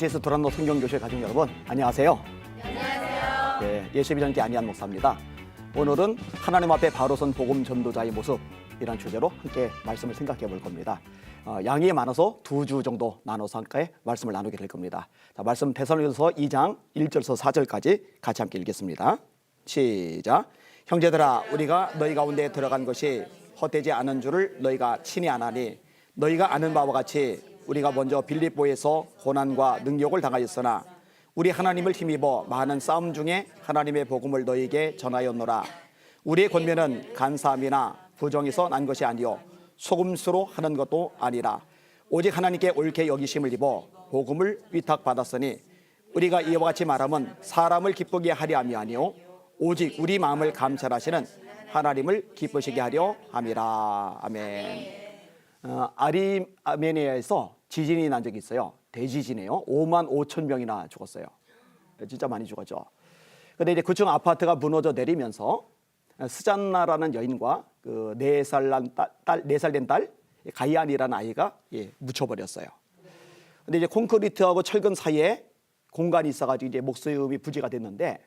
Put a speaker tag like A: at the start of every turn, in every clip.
A: LTS 도란노 성경교실 가족 여러분, 안녕하세요.
B: 안녕하세요.
A: 네, 예수비전기 안희한 목사입니다. 오늘은 하나님 앞에 바로 선 복음 전도자의 모습이란 주제로 함께 말씀을 생각해 볼 겁니다. 양이 많아서 2주 정도 나눠서 함께 말씀을 나누게 될 겁니다. 자, 말씀 데살로니가서 2장 1절에서 4절까지 같이 함께 읽겠습니다. 시작. 형제들아, 우리가 너희 가운데 들어간 것이 헛되지 않은 줄을 너희가 친히 아나니, 너희가 아는 바와 같이 우리가 먼저 빌립보에서 고난과 능욕을 당하였으나 우리 하나님을 힘입어 많은 싸움 중에 하나님의 복음을 너희에게 전하였노라. 우리의 권면은 간사함이나 부정에서 난 것이 아니요 속음수로 하는 것도 아니라 오직 하나님께 옳게 여기심을 입어 복음을 위탁받았으니 우리가 이와 같이 말하면 사람을 기쁘게 하려 함이 아니요 오직 우리 마음을 감찰하시는 하나님을 기쁘시게 하려 함이라. 아멘. 아르메니아에서 지진이 난 적이 있어요. 대지진이에요. 5만 5천 명이나 죽었어요. 진짜 많이 죽었죠. 근데 이제 그중 아파트가 무너져 내리면서 스잔나라는 여인과 그 4살 된 딸 가이안이라는 아이가 묻혀버렸어요. 근데 이제 콘크리트하고 철근 사이에 공간이 있어가지고 이제 목숨이 부지가 됐는데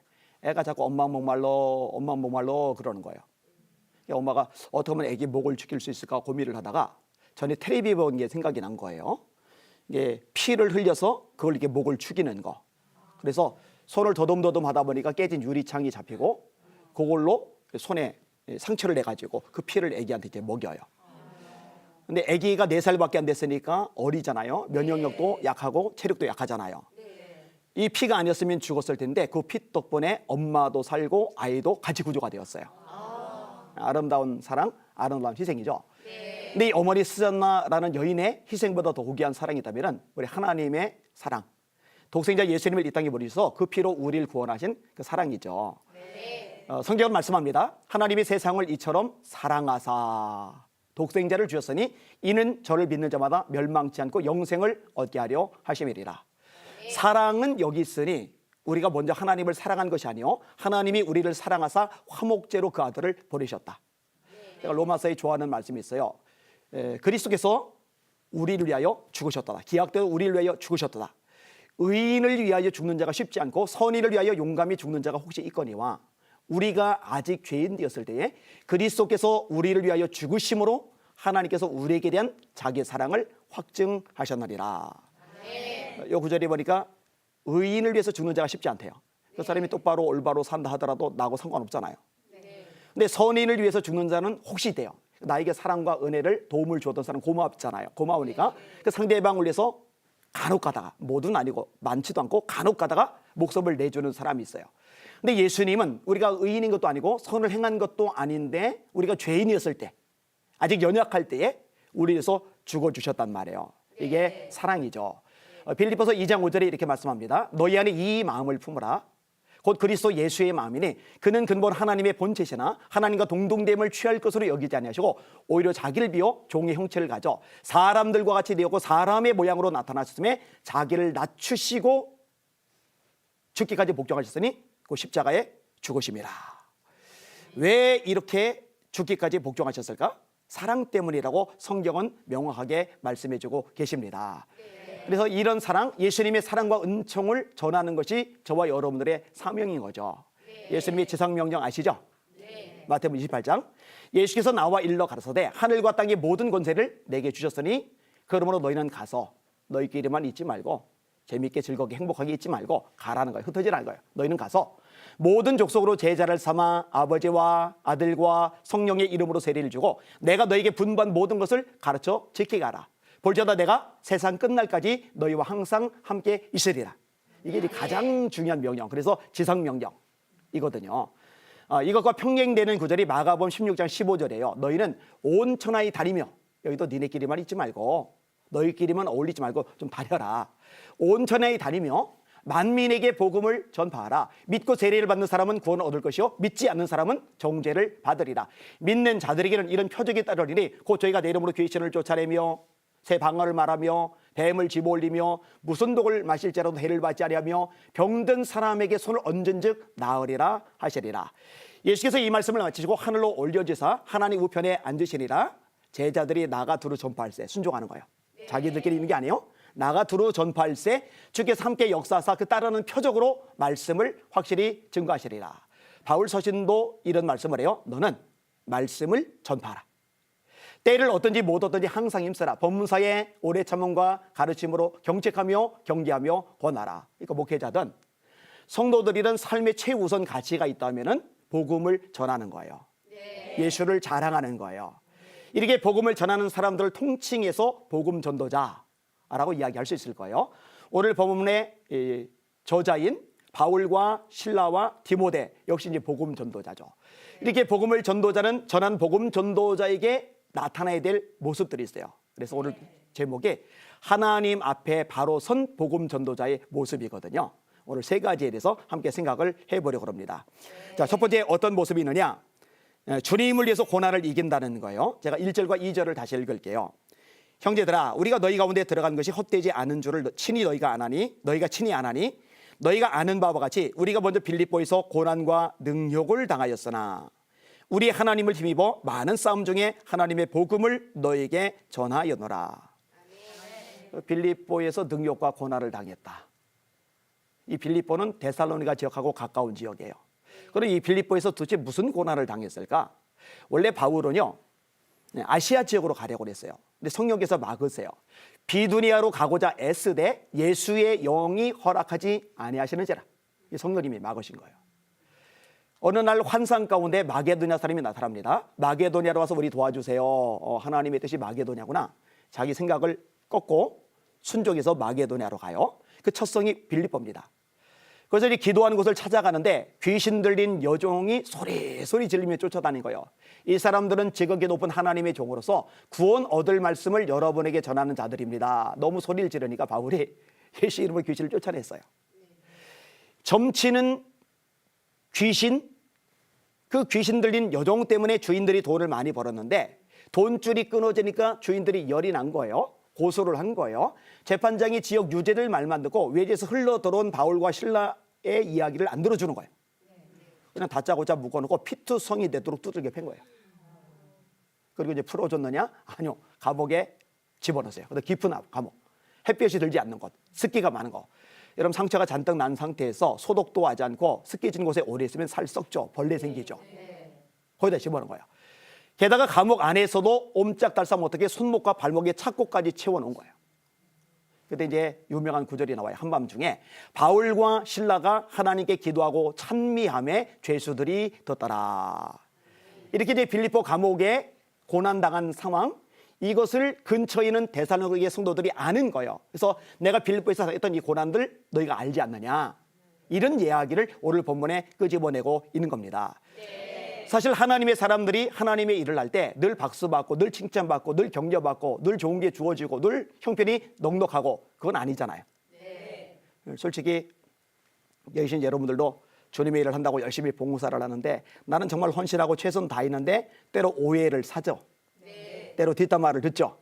A: 애가 자꾸 엄마 목말로 그러는 거예요. 엄마가 어떻게 하면 애기 목을 죽일 수 있을까 고민을 하다가 전에 텔레비 본 게 생각이 난 거예요. 이게 피를 흘려서 그걸 이렇게 목을 죽이는 거. 그래서 손을 더듬더듬 하다 보니까 깨진 유리창이 잡히고 그걸로 손에 상처를 내가지고 그 피를 애기한테 이렇게 먹여요. 근데 애기가 4살밖에 안 됐으니까 어리잖아요. 면역력도 약하고 체력도 약하잖아요. 이 피가 아니었으면 죽었을 텐데 그 피 덕분에 엄마도 살고 아이도 같이 구조가 되었어요. 아름다운 사랑, 아름다운 희생이죠. 근데 이 어머니 스잔나라는 여인의 희생보다 더 고귀한 사랑이 있다면 우리 하나님의 사랑, 독생자 예수님을 이 땅에 보내셔서 그 피로 우리를 구원하신 그 사랑이죠. 성경은 말씀합니다. 하나님이 세상을 이처럼 사랑하사 독생자를 주셨으니 이는 저를 믿는 자마다 멸망치 않고 영생을 얻게 하려 하심이리라. 사랑은 여기 있으니 우리가 먼저 하나님을 사랑한 것이 아니요 하나님이 우리를 사랑하사 화목제로 그 아들을 보내셨다. 제가 로마서에 좋아하는 말씀이 있어요. 그리스도께서 우리를 위하여 죽으셨다. 기약대로 우리를 위하여 죽으셨다. 의인을 위하여 죽는 자가 쉽지 않고 선인을 위하여 용감히 죽는 자가 혹시 있거니와 우리가 아직 죄인 되었을 때에 그리스도께서 우리를 위하여 죽으심으로 하나님께서 우리에게 대한 자기의 사랑을 확증하셨느니라. 이 구절에 보니까 의인을 위해서 죽는 자가 쉽지 않대요. 그 사람이 똑바로 올바로 산다 하더라도 나하고 상관없잖아요. 근데 선인을 위해서 죽는 자는 혹시 돼요. 나에게 사랑과 은혜를 도움을 주었던 사람 고맙잖아요. 고마우니까 그 상대방을 위해서 간혹 가다가 모두는 아니고 많지도 않고 간혹 가다가 목숨을 내주는 사람이 있어요. 근데 예수님은 우리가 의인인 것도 아니고 선을 행한 것도 아닌데 우리가 죄인이었을 때 아직 연약할 때에 우리 위해서 죽어주셨단 말이에요. 이게 사랑이죠. 빌립보서 2장 5절에 이렇게 말씀합니다. 너희 안에 이 마음을 품으라. 곧 그리스도 예수의 마음이니 그는 근본 하나님의 본체시나 하나님과 동등됨을 취할 것으로 여기지 아니하시고 오히려 자기를 비워 종의 형체를 가져 사람들과 같이 되었고 사람의 모양으로 나타나셨음에 자기를 낮추시고 죽기까지 복종하셨으니 그 십자가에 죽으심이라. 왜 이렇게 죽기까지 복종하셨을까? 사랑 때문이라고 성경은 명확하게 말씀해주고 계십니다. 그래서 이런 사랑, 예수님의 사랑과 은총을 전하는 것이 저와 여러분들의 사명인 거죠. 예수님의 지상명령 아시죠? 마태복음 28장 예수께서 나와 일러 가라사대 하늘과 땅의 모든 권세를 내게 주셨으니 그러므로 너희는 가서 너희끼리만 있지 말고 재미있게 즐겁게 행복하게 있지 말고 가라는 거예요. 흩어지라는 거예요. 너희는 가서 모든 족속으로 제자를 삼아 아버지와 아들과 성령의 이름으로 세례를 주고 내가 너에게 분부한 모든 것을 가르쳐 지키게 하라. 볼지어다 내가 세상 끝날까지 너희와 항상 함께 있으리라. 이게 가장 중요한 명령. 그래서 지상명령이거든요. 이것과 평행되는 구절이 마가복음 16장 15절이에요. 너희는 온 천하에 다니며 여기도 니네끼리만 있지 말고 너희끼리만 어울리지 말고 좀 다녀라. 온 천하에 다니며 만민에게 복음을 전파하라. 믿고 세례를 받는 사람은 구원을 얻을 것이요 믿지 않는 사람은 정죄를 받으리라. 믿는 자들에게는 이런 표적이 따르리니 곧 저희가 내 이름으로 귀신을 쫓아내며 새 방언을 말하며 뱀을 집어올리며 무슨 독을 마실지라도 해를 받지 아니하며 병든 사람에게 손을 얹은즉 나으리라 하시리라. 예수께서 이 말씀을 마치시고 하늘로 올려지사 하나님 우편에 앉으시니라. 제자들이 나가 두루 전파할세. 순종하는 거예요. 자기들끼리 있는 게 아니에요. 나가 두루 전파할세 주께서 함께 역사하사 그 따르는 표적으로 말씀을 확실히 증거하시리라. 바울 서신도 이런 말씀을 해요. 너는 말씀을 전파하라. 때를 얻든지 못 얻든지 항상 힘쓰라. 법문사에 오래 참음과 가르침으로 경책하며 경계하며 권하라. 그러니까 목회자든 성도들이든 삶의 최우선 가치가 있다면은 복음을 전하는 거예요. 예수를 자랑하는 거예요. 이렇게 복음을 전하는 사람들을 통칭해서 복음 전도자라고 이야기할 수 있을 거예요. 오늘 본문의 저자인 바울과 실라와 디모데 역시 이제 복음 전도자죠. 이렇게 복음을 전도자는 전한 복음 전도자에게 나타나야 될 모습들이 있어요. 그래서 오늘 제목이 하나님 앞에 바로 선 복음 전도자의 모습이거든요. 오늘 세 가지에 대해서 함께 생각을 해보려고 합니다. 자, 첫 번째 어떤 모습이 있느냐? 주님을 위해서 고난을 이긴다는 거예요. 제가 1절과 2절을 다시 읽을게요. 형제들아, 우리가 너희 가운데 들어간 것이 헛되지 않은 줄을 친히 너희가 친히 아나니 너희가 아는 바와 같이 우리가 먼저 빌립보에서 고난과 능욕을 당하였으나 우리 하나님을 힘입어 많은 싸움 중에 하나님의 복음을 너에게 전하였노라. 빌립보에서 능욕과 고난을 당했다. 이 빌립보는 데살로니가 지역하고 가까운 지역이에요. 그럼 이 빌립보에서 도대체 무슨 고난을 당했을까? 원래 바울은요, 아시아 지역으로 가려고 했어요. 근데 성령께서 막으세요. 비두니아로 가고자 애쓰되 예수의 영이 허락하지 아니하시는지라. 이 성령님이 막으신 거예요. 어느 날 환상 가운데 마게도냐 사람이 나타납니다. 마게도냐로 와서 우리 도와주세요. 하나님의 뜻이 마게도냐구나. 자기 생각을 꺾고 순종해서 마게도냐로 가요. 그 첫 성이 빌립보입니다. 그래서 이 기도하는 곳을 찾아가는데 귀신 들린 여종이 소리 지르며 쫓아다닌 거예요. 이 사람들은 지극히 높은 하나님의 종으로서 구원 얻을 말씀을 여러분에게 전하는 자들입니다. 너무 소리를 지르니까 바울이 예수 이름으로 귀신을 쫓아냈어요. 점치는 귀신, 그 귀신 들린 여종 때문에 주인들이 돈을 많이 벌었는데 돈줄이 끊어지니까 주인들이 열이 난 거예요. 고소를 한 거예요. 재판장이 지역 유죄들 말만 듣고 외지에서 흘러 들어온 바울과 실라의 이야기를 안 들어주는 거예요. 그냥 다짜고짜 묶어놓고 피투성이 되도록 두들겨 팬 거예요. 그리고 이제 풀어줬느냐? 아니요. 감옥에 집어넣으세요. 근데 깊은 감옥, 햇볕이 들지 않는 곳, 습기가 많은 거. 여러분 상처가 잔뜩 난 상태에서 소독도 하지 않고 습기진 곳에 오래 있으면 살 썩죠. 벌레 생기죠. 거기다 집어넣은 거예요. 게다가 감옥 안에서도 옴짝달싹 못하게 손목과 발목에 착고까지 채워놓은 거예요. 그때 이제 유명한 구절이 나와요. 한밤중에 바울과 실라가 하나님께 기도하고 찬미함에 죄수들이 떴더라. 이렇게 이제 빌립보 감옥에 고난당한 상황, 이것을 근처에 있는 데살로니가 성도들이 아는 거예요. 그래서 내가 빌립보에서 했던 이 고난들 너희가 알지 않느냐, 이런 이야기를 오늘 본문에 끄집어내고 있는 겁니다. 사실 하나님의 사람들이 하나님의 일을 할 때 늘 박수받고 늘 칭찬받고 늘 격려받고 늘 좋은 게 주어지고 늘 형편이 넉넉하고 그건 아니잖아요. 솔직히 여기 계신 여러분들도 주님의 일을 한다고 열심히 봉사를 하는데 나는 정말 헌신하고 최선 다했는데 때로 오해를 사죠. 때로 뒷담화를 듣죠.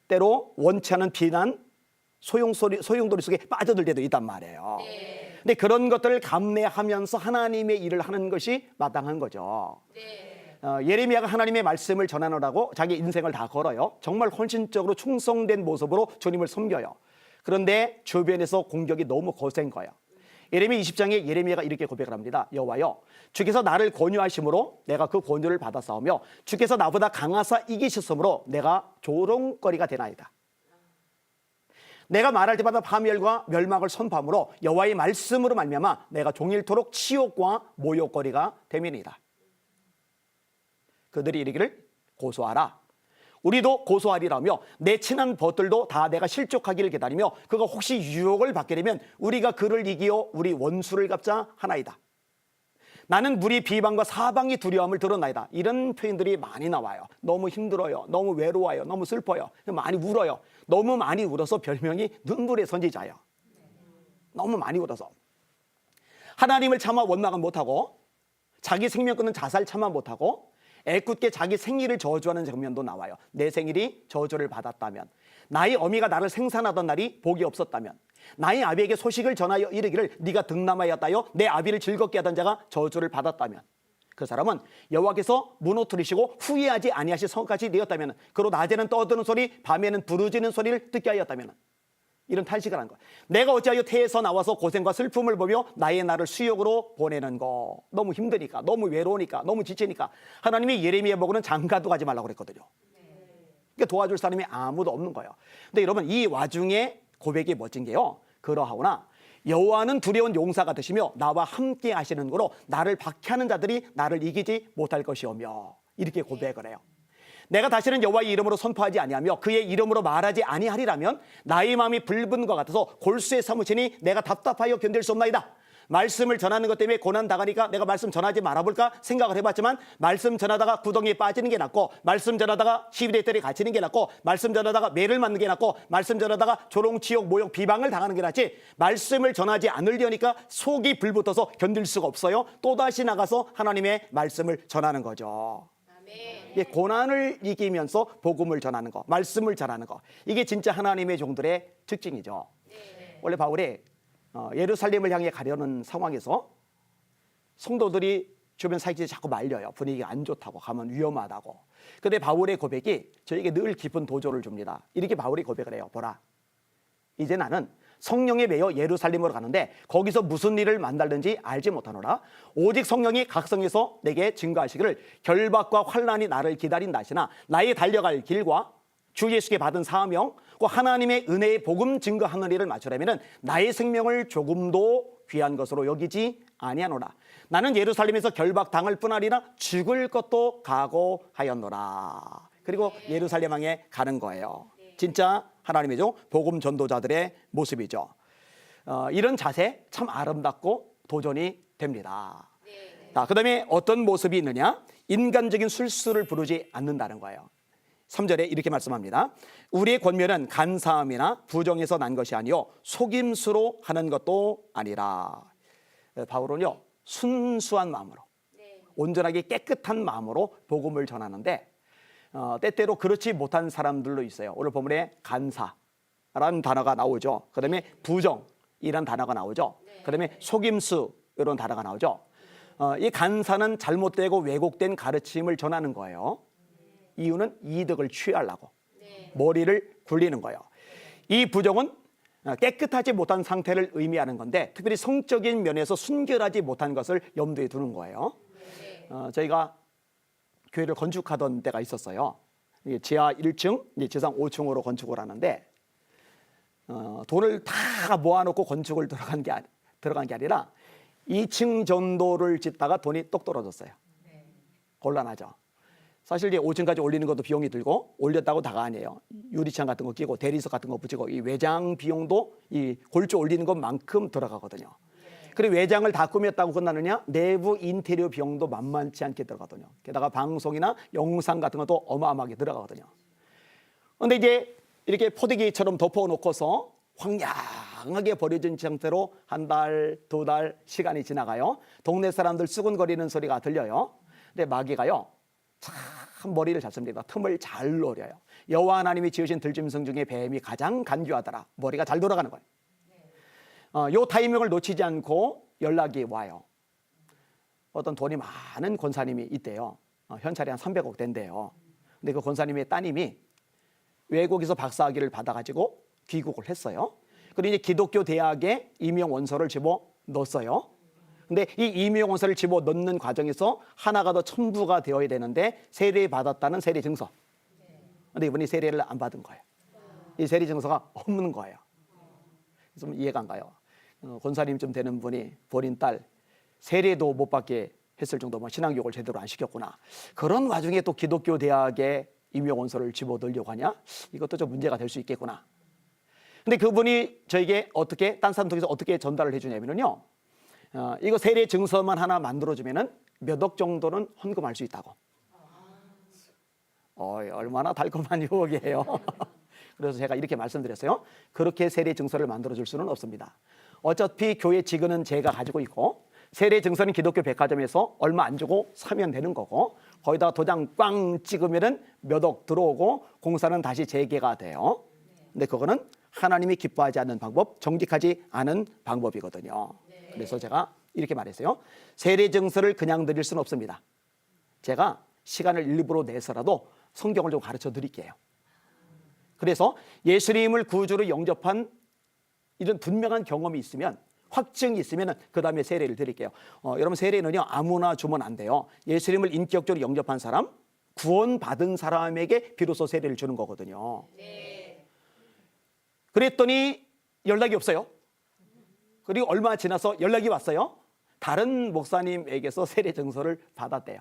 A: 때로 원치 않은 비난, 소용돌이 속에 빠져들 때도 있단 말이에요. 근데 그런 것들을 감내하면서 하나님의 일을 하는 것이 마땅한 거죠. 예레미야가 하나님의 말씀을 전하느라고 자기 인생을 다 걸어요. 정말 헌신적으로 충성된 모습으로 주님을 섬겨요. 그런데 주변에서 공격이 너무 거센 거예요. 예레미야 20장에 예레미야가 이렇게 고백을 합니다. 여호와여, 주께서 나를 권유하심으로 내가 그 권유를 받아 싸우며 주께서 나보다 강하사 이기셨으므로 내가 조롱거리가 되나이다. 내가 말할 때마다 파멸과 멸망을 선포함으로 여호와의 말씀으로 말미암아 내가 종일토록 치욕과 모욕거리가 되민이다. 그들이 이르기를 고소하라. 우리도 고소하리라며 내 친한 벗들도 다 내가 실족하기를 기다리며 그가 혹시 유혹을 받게 되면 우리가 그를 이기어 우리 원수를 갚자 하나이다. 나는 무리 비방과 사방이 두려움을 드러나이다. 이런 표현들이 많이 나와요. 너무 힘들어요. 너무 외로워요. 너무 슬퍼요. 많이 울어요. 너무 많이 울어서 별명이 눈물의 선지자예요. 너무 많이 울어서. 하나님을 차마 원망은 못하고 자기 생명 끊는 자살 차마 못하고 애꿎게 자기 생일을 저주하는 장면도 나와요. 내 생일이 저주를 받았다면, 나의 어미가 나를 생산하던 날이 복이 없었다면, 나의 아비에게 소식을 전하여 이르기를 네가 득남하였다여 내 아비를 즐겁게 하던 자가 저주를 받았다면, 그 사람은 여호와께서 무너뜨리시고 후회하지 아니하실 성까지 되었다면, 그로 낮에는 떠드는 소리 밤에는 부르짖는 소리를 듣게 하였다면, 이런 탄식을 하는 거예요. 내가 어찌하여 태에서 나와서 고생과 슬픔을 보며 나의 날을 수욕으로 보내는 거. 너무 힘드니까, 너무 외로우니까, 너무 지치니까 하나님이 예레미야 보고는 장가도 가지 말라고 그랬거든요. 그러니까 도와줄 사람이 아무도 없는 거예요. 근데 여러분, 이 와중에 고백이 멋진 게요, 그러하오나 여호와는 두려운 용사가 되시며 나와 함께 하시는 거로 나를 박해하는 자들이 나를 이기지 못할 것이오며, 이렇게 고백을 해요. 내가 다시는 여호와의 이름으로 선포하지 아니하며 그의 이름으로 말하지 아니하리라면 나의 마음이 붉은 것 같아서 골수에 사무치니 내가 답답하여 견딜 수 없나이다. 말씀을 전하는 것 때문에 고난 당하니까 내가 말씀 전하지 말아볼까 생각을 해봤지만, 말씀 전하다가 구덩이에 빠지는 게 낫고, 말씀 전하다가 시비대 뜰에 갇히는 게 낫고, 말씀 전하다가 매를 맞는 게 낫고, 말씀 전하다가 조롱, 치욕, 모욕, 비방을 당하는 게 낫지, 말씀을 전하지 않으려니까 속이 불붙어서 견딜 수가 없어요. 또다시 나가서 하나님의 말씀을 전하는 거죠. 이게 고난을 이기면서 복음을 전하는 거, 말씀을 전하는 거, 이게 진짜 하나님의 종들의 특징이죠. 원래 바울이 예루살렘을 향해 가려는 상황에서 성도들이 주변 사역자들이 자꾸 말려요. 분위기가 안 좋다고, 가면 위험하다고. 근데 바울의 고백이 저에게 늘 깊은 도전을 줍니다. 이렇게 바울이 고백을 해요. 보라, 이제 나는 성령에 매여 예루살렘으로 가는데 거기서 무슨 일을 만날는지 알지 못하노라. 오직 성령이 각성에서 내게 증거하시기를 결박과 환난이 나를 기다린다 하시나 나의 달려갈 길과 주 예수께 받은 사명, 그 하나님의 은혜의 복음 증거하는 일을 맞추려면 나의 생명을 조금도 귀한 것으로 여기지 아니하노라. 나는 예루살렘에서 결박당할 뿐 아니라 죽을 것도 각오하였노라. 그리고 예루살렘 향해 가는 거예요. 진짜 하나님의 종 복음 전도자들의 모습이죠. 이런 자세 참 아름답고 도전이 됩니다. 그다음에 어떤 모습이 있느냐? 인간적인 술수를 부르지 않는다는 거예요. 3절에 이렇게 말씀합니다. 우리의 권면은 간사함이나 부정에서 난 것이 아니요 속임수로 하는 것도 아니라. 바울은요, 순수한 마음으로, 온전하게 깨끗한 마음으로 복음을 전하는데, 때때로 그렇지 못한 사람들도 있어요. 오늘 본문에 간사라는 단어가 나오죠. 그 다음에 부정이라는 단어가 나오죠. 그 다음에 속임수 이런 단어가 나오죠. 이 간사는 잘못되고 왜곡된 가르침을 전하는 거예요. 이유는 이득을 취하려고, 머리를 굴리는 거예요. 이 부정은 깨끗하지 못한 상태를 의미하는 건데, 특별히 성적인 면에서 순결하지 못한 것을 염두에 두는 거예요. 저희가 교회를 건축하던 때가 있었어요. 지하 1층, 지상 5층으로 건축을 하는데, 돈을 다 모아놓고 건축을 들어간 게 아니라 2층 정도를 짓다가 돈이 똑 떨어졌어요. 곤란하죠. 사실 이제 5층까지 올리는 것도 비용이 들고, 올렸다고 다가 아니에요. 유리창 같은 거 끼고 대리석 같은 거 붙이고 이 외장 비용도 이 골조 올리는 것만큼 들어가거든요. 그리고 외장을 다 꾸몄다고 끝나느냐? 내부 인테리어 비용도 만만치 않게 들어가거든요. 게다가 방송이나 영상 같은 것도 어마어마하게 들어가거든요. 그런데 이제 이렇게 포대기처럼 덮어놓고서 황량하게 버려진 상태로 한 달, 두 달 시간이 지나가요. 동네 사람들 수근거리는 소리가 들려요. 근데 마귀가요, 참 머리를 잡습니다. 틈을 잘 노려요. 여호와 하나님이 지으신 들짐승 중에 뱀이 가장 간교하더라. 머리가 잘 돌아가는 거예요. 요 타이밍을 놓치지 않고 연락이 와요. 어떤 돈이 많은 권사님이 있대요. 현찰이 한 300억 된대요. 근데 그 권사님의 따님이 외국에서 박사학위를 받아가지고 귀국을 했어요. 그리고 이제 기독교 대학에 임용 원서를 집어 넣었어요. 근데 이 임용 원서를 집어 넣는 과정에서 하나가 더 첨부가 되어야 되는데 세례 받았다는 세례 증서. 근데 이분이 세례를 안 받은 거예요. 이 세례 증서가 없는 거예요. 좀 이해가 안 가요. 권사님쯤 되는 분이 본인 딸 세례도 못 받게 했을 정도면 신앙교육을 제대로 안 시켰구나. 그런 와중에 또 기독교 대학에 임용 원서를 집어넣으려고 하냐? 이것도 좀 문제가 될 수 있겠구나. 근데 그분이 저에게 어떻게, 딴 사람 통해서 어떻게 전달을 해주냐면요, 이거 세례 증서만 하나 만들어주면은 몇 억 정도는 헌금할 수 있다고. 얼마나 달콤한 유혹이에요. 그래서 제가 이렇게 말씀드렸어요. 그렇게 세례 증서를 만들어줄 수는 없습니다. 어차피 교회 직은은 제가 가지고 있고, 세례 증서는 기독교 백화점에서 얼마 안 주고 사면 되는 거고, 거기다가 도장 꽝 찍으면은 몇 억 들어오고 공사는 다시 재개가 돼요. 근데 그거는 하나님이 기뻐하지 않는 방법, 정직하지 않은 방법이거든요. 그래서 제가 이렇게 말했어요. 세례 증서를 그냥 드릴 수는 없습니다. 제가 시간을 일부러 내서라도 성경을 좀 가르쳐 드릴게요. 그래서 예수님을 구주로 영접한 이런 분명한 경험이 있으면, 확증이 있으면 그 다음에 세례를 드릴게요. 여러분, 세례는요 아무나 주면 안 돼요. 예수님을 인격적으로 영접한 사람, 구원받은 사람에게 비로소 세례를 주는 거거든요. 그랬더니 연락이 없어요. 그리고 얼마 지나서 연락이 왔어요. 다른 목사님에게서 세례 증서를 받았대요.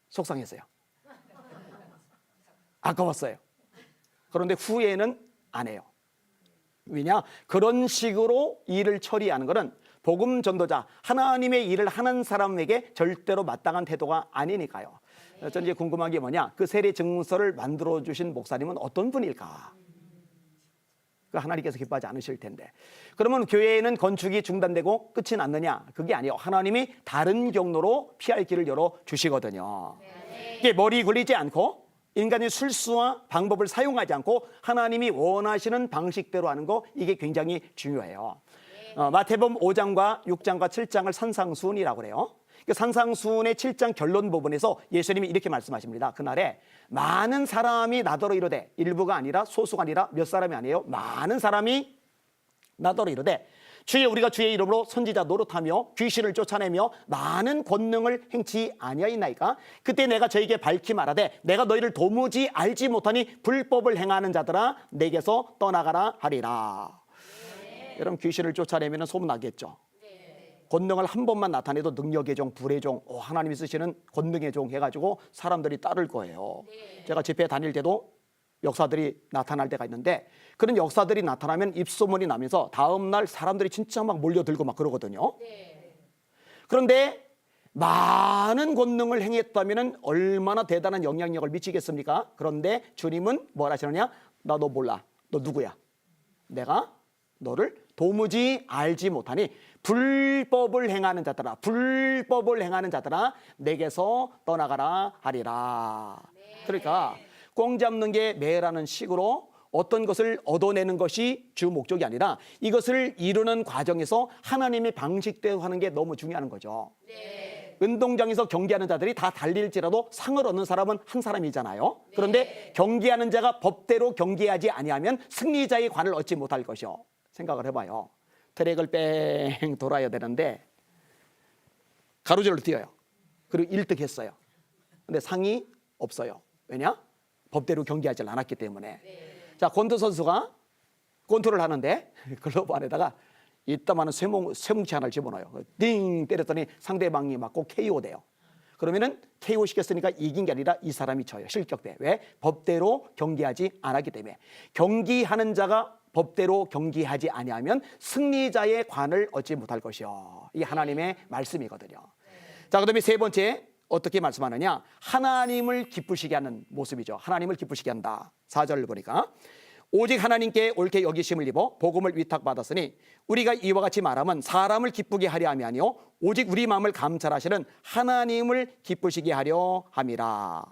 A: 속상했어요. 아까웠어요. 그런데 후회는 안 해요. 왜냐? 그런 식으로 일을 처리하는 것은 복음 전도자, 하나님의 일을 하는 사람에게 절대로 마땅한 태도가 아니니까요. 저는 이제 궁금한 게 뭐냐? 그 세례 증서를 만들어 주신 목사님은 어떤 분일까? 그 하나님께서 기뻐하지 않으실 텐데. 그러면 교회에는 건축이 중단되고 끝이 났느냐? 그게 아니에요. 하나님이 다른 경로로 피할 길을 열어 주시거든요. 이게 머리 굴리지 않고 인간의 술수와 방법을 사용하지 않고 하나님이 원하시는 방식대로 하는 거, 이게 굉장히 중요해요. 마태복음 5장과 6장과 7장을 산상수훈이라고 그래요. 그 산상수훈의 7장 결론 부분에서 예수님이 이렇게 말씀하십니다. 그날에 많은 사람이 나더러 이르되, 일부가 아니라 소수가 아니라 몇 사람이 아니에요. 많은 사람이 나더러 이르되, 주여 우리가 주의 이름으로 선지자 노릇하며 귀신을 쫓아내며 많은 권능을 행치 아니하였나이까? 그때 내가 저에게 밝히 말하되, 내가 너희를 도무지 알지 못하니 불법을 행하는 자들아 내게서 떠나가라 하리라. 여러분, 귀신을 쫓아내면 소문나겠죠. 권능을 한 번만 나타내도 능력의 종, 불의 종, 하나님이 쓰시는 권능의 종 해가지고 사람들이 따를 거예요. 제가 집회 다닐 때도 역사들이 나타날 때가 있는데, 그런 역사들이 나타나면 입소문이 나면서 다음날 사람들이 진짜 막 몰려들고 막 그러거든요. 그런데 많은 권능을 행했다면 얼마나 대단한 영향력을 미치겠습니까? 그런데 주님은 뭘 하시느냐? 나 너 몰라. 너 누구야? 내가 너를 도무지 알지 못하니 불법을 행하는 자들아, 불법을 행하는 자들아 내게서 떠나가라 하리라. 그러니까 꽁 잡는 게 매라는 식으로 어떤 것을 얻어내는 것이 주 목적이 아니라 이것을 이루는 과정에서 하나님의 방식대로 하는 게 너무 중요한 거죠. 운동장에서 경기하는 자들이 다 달릴지라도 상을 얻는 사람은 한 사람이잖아요. 그런데 경기하는 자가 법대로 경기하지 아니하면 승리자의 관을 얻지 못할 것이요. 생각을 해봐요. 트랙을 뺑 돌아야 되는데 가로질러 뛰어요. 그리고 1등 했어요. 근데 상이 없어요. 왜냐? 법대로 경기하지 않았기 때문에. 자, 권투 선수가 권투를 하는데 글러브 안에다가 이따만한 쇠뭉치 하나를 집어넣어요. 띵 때렸더니 상대방이 맞고 KO 돼요. 그러면은 KO 시켰으니까 이긴 게 아니라 이 사람이 져요. 실격돼. 왜? 법대로 경기하지 않았기 때문에. 경기하는 자가 법대로 경기하지 아니하면 승리자의 관을 얻지 못할 것이요. 이게 하나님의 말씀이거든요. 자, 그다음에 세 번째 어떻게 말씀하느냐? 하나님을 기쁘시게 하는 모습이죠. 하나님을 기쁘시게 한다. 4절을 보니까 오직 하나님께 옳게 여기심을 입어 복음을 위탁받았으니 우리가 이와 같이 말하면 사람을 기쁘게 하려 함이 아니요 오직 우리 마음을 감찰하시는 하나님을 기쁘시게 하려 함이라.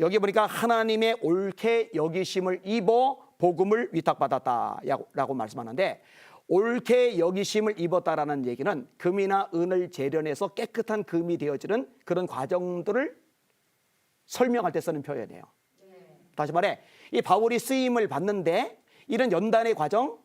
A: 여기 보니까 하나님의 옳게 여기심을 입어 복음을 위탁받았다라고 말씀하는데, 옳게 여기심을 입었다라는 얘기는 금이나 은을 재련해서 깨끗한 금이 되어지는 그런 과정들을 설명할 때 쓰는 표현이에요. 다시 말해, 이 바울이 쓰임을 받는데 이런 연단의 과정,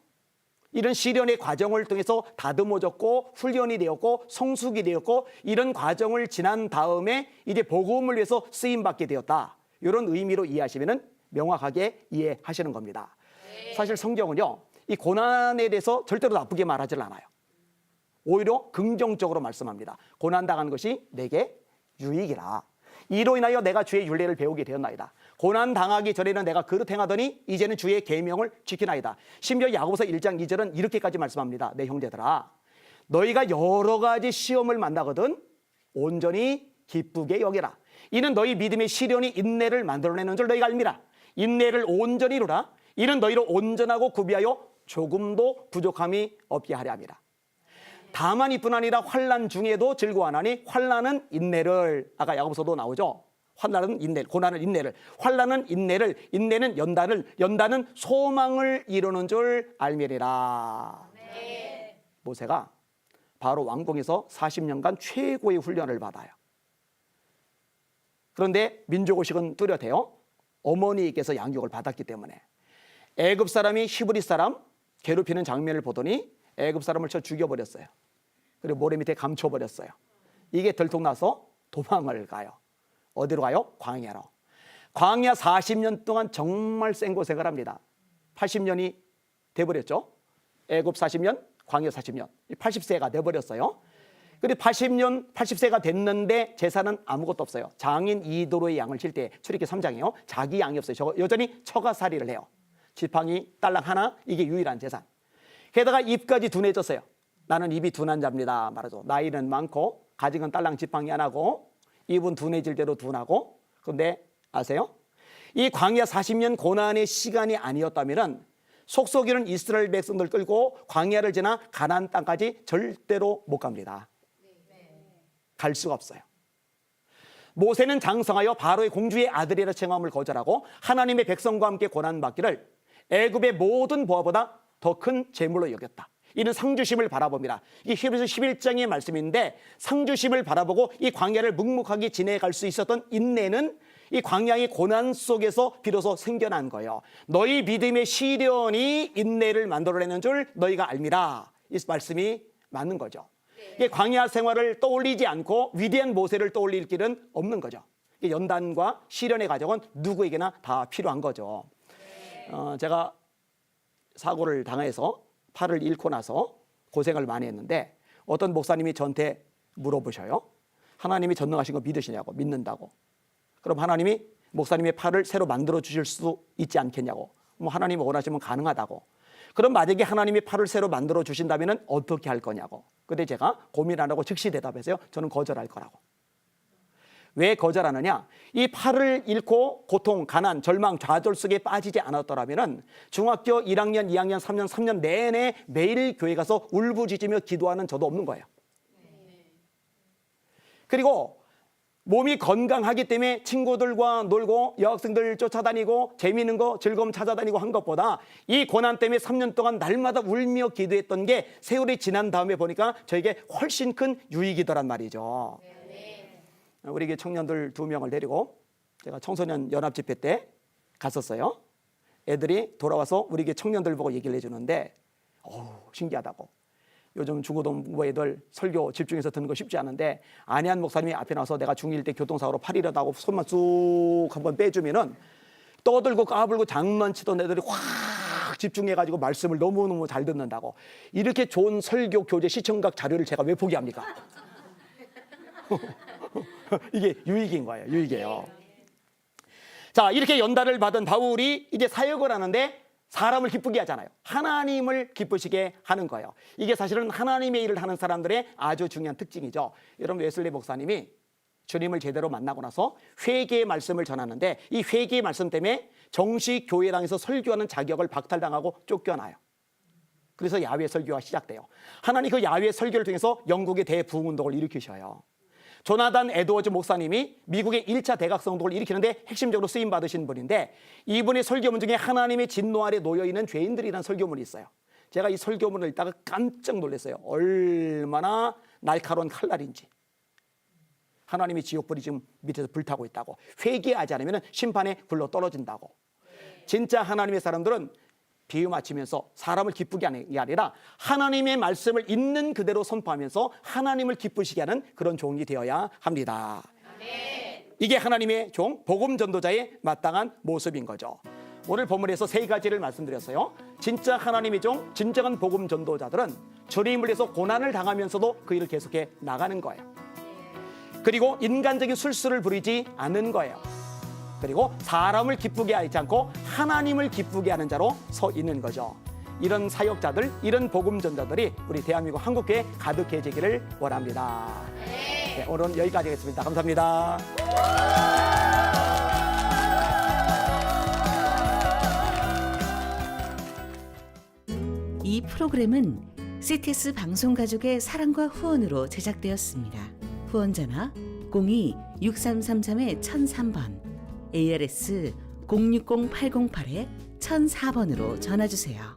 A: 이런 시련의 과정을 통해서 다듬어졌고 훈련이 되었고 성숙이 되었고 이런 과정을 지난 다음에 이제 복음을 위해서 쓰임 받게 되었다. 이런 의미로 이해하시면 명확하게 이해하시는 겁니다. 사실 성경은요, 이 고난에 대해서 절대로 나쁘게 말하지 않아요. 오히려 긍정적으로 말씀합니다. 고난당하는 것이 내게 유익이라. 이로 인하여 내가 주의 율례를 배우게 되었나이다. 고난당하기 전에는 내가 그릇 행하더니 이제는 주의 계명을 지키나이다. 심지어 야고보서 1장 2절은 이렇게까지 말씀합니다. 내 형제들아, 너희가 여러 가지 시험을 만나거든 온전히 기쁘게 여기라. 이는 너희 믿음의 시련이 인내를 만들어내는 줄 너희가 알미라. 인내를 온전히 이루라. 이는 너희를 온전하고 구비하여 조금도 부족함이 없게 하려 함이라. 다만 이뿐 아니라 환난 중에도 즐거워하나니 환난은 인내를, 아까 야고보서도 나오죠. 환난은 인내, 고난은 인내를, 환난은 인내를, 인내는 연단을, 연단은 소망을 이루는 줄 알미리라. 네. 모세가 바로 왕궁에서 40년간 최고의 훈련을 받아요. 그런데 민족의식은 뚜렷해요. 어머니께서 양육을 받았기 때문에 애굽 사람이 히브리 사람 괴롭히는 장면을 보더니 애굽 사람을 쳐 죽여버렸어요. 그리고 모래 밑에 감춰버렸어요. 이게 들통나서 도망을 가요. 어디로 가요? 광야로. 광야 40년 동안 정말 생고생을 합니다. 80년이 돼버렸죠. 애굽 40년, 광야 40년. 80세가 돼버렸어요. 그리고 80세가 됐는데 제사는 아무것도 없어요. 장인 이도로의 양을 칠 때 출애굽기 3장이요. 자기 양이 없어요. 여전히 처가살이를 해요. 지팡이 딸랑 하나, 이게 유일한 재산. 게다가 입까지 둔해졌어요. 나는 입이 둔한 자입니다 말하죠. 나이는 많고 가진 딸랑 지팡이 안 하고 입은 둔해질 대로 둔하고. 그런데 아세요? 이 광야 40년 고난의 시간이 아니었다면 속속이는 이스라엘 백성들 끌고 광야를 지나 가나안 땅까지 절대로 못 갑니다. 갈 수가 없어요. 모세는 장성하여 바로의 공주의 아들이라 칭함을 거절하고 하나님의 백성과 함께 고난받기를 애굽의 모든 보화보다 더 큰 재물로 여겼다. 이는 상주심을 바라봅니다. 이 히브리서 11장의 말씀인데 상주심을 바라보고 이 광야를 묵묵하게 지내갈 수 있었던 인내는 이 광야의 고난 속에서 비로소 생겨난 거예요. 너희 믿음의 시련이 인내를 만들어내는 줄 너희가 알미라. 이 말씀이 맞는 거죠. 이 광야 생활을 떠올리지 않고 위대한 모세를 떠올릴 길은 없는 거죠. 이 연단과 시련의 과정은 누구에게나 다 필요한 거죠. 제가 사고를 당해서 팔을 잃고 나서 고생을 많이 했는데 어떤 목사님이 저한테 물어보셔요. 하나님이 전능하신 거 믿으시냐고. 믿는다고. 그럼 하나님이 목사님의 팔을 새로 만들어 주실 수 있지 않겠냐고. 뭐 하나님이 원하시면 가능하다고. 그럼 만약에 하나님이 팔을 새로 만들어 주신다면 어떻게 할 거냐고. 근데 제가 고민 안 하고 즉시 대답했어요. 저는 거절할 거라고. 왜 거절하느냐? 이 팔을 잃고 고통, 가난, 절망, 좌절 속에 빠지지 않았더라면 중학교 1학년, 2학년, 3년 내내 매일 교회 가서 울부짖으며 기도하는 저도 없는 거예요. 그리고 몸이 건강하기 때문에 친구들과 놀고 여학생들 쫓아다니고 재미있는 거 즐거움 찾아다니고 한 것보다 이 고난 때문에 3년 동안 날마다 울며 기도했던 게 세월이 지난 다음에 보니까 저에게 훨씬 큰 유익이더란 말이죠. 우리 교회 청년들 2명을 데리고 제가 청소년 연합집회 때 갔었어요. 애들이 돌아와서 우리 교회 청년들 보고 얘기를 해주는데 신기하다고. 요즘 중고등부 애들 설교 집중해서 듣는 거 쉽지 않은데 안희한 목사님이 앞에 나와서 내가 중1 때 교통사고로 팔 잃었다고 손만 쑥 한번 빼주면은 떠들고 까불고 장난치던 애들이 확 집중해가지고 말씀을 너무너무 잘 듣는다고. 이렇게 좋은 설교 교재 시청각 자료를 제가 왜 포기합니까? 이게 유익인 거예요. 유익이에요. 자, 이렇게 연단을 받은 바울이 이제 사역을 하는데 사람을 기쁘게 하잖아요. 하나님을 기쁘시게 하는 거예요. 이게 사실은 하나님의 일을 하는 사람들의 아주 중요한 특징이죠. 여러분 웨슬리 목사님이 주님을 제대로 만나고 나서 회개의 말씀을 전하는데 이 회개의 말씀 때문에 정식 교회당에서 설교하는 자격을 박탈당하고 쫓겨나요. 그래서 야외 설교가 시작돼요. 하나님 그 야외 설교를 통해서 영국의 대부흥운동을 일으키셔요. 조나단 에드워즈 목사님이 미국의 1차 대각성운동을 일으키는데 핵심적으로 쓰임받으신 분인데 이분의 설교문 중에 하나님의 진노 아래 놓여있는 죄인들이라는 설교문이 있어요. 제가 이 설교문을 읽다가 깜짝 놀랐어요. 얼마나 날카로운 칼날인지. 하나님이 지옥불이 지금 밑에서 불타고 있다고. 회개하지 않으면 심판에 굴러 떨어진다고. 진짜 하나님의 사람들은 비유 맞추면서 사람을 기쁘게 하는 게 아니라 하나님의 말씀을 있는 그대로 선포하면서 하나님을 기쁘시게 하는 그런 종이 되어야 합니다. 이게 하나님의 종, 복음 전도자의 마땅한 모습인 거죠. 오늘 본문에서 3가지를 말씀드렸어요. 진짜 하나님의 종, 진정한 복음 전도자들은 주님을 위해서 고난을 당하면서도 그 일을 계속해 나가는 거예요. 그리고 인간적인 술수를 부리지 않는 거예요. 그리고 사람을 기쁘게 하지 않고 하나님을 기쁘게 하는 자로 서 있는 거죠. 이런 사역자들, 이런 복음전자들이 우리 대한민국 한국교회에 가득해지기를 원합니다. 네, 오늘은 여기까지 하겠습니다. 감사합니다.
B: 이 프로그램은 CTS 방송가족의 사랑과 후원으로 제작되었습니다. 후원전화 02-6333-1003번 ARS 060-808-1004번으로 전화주세요.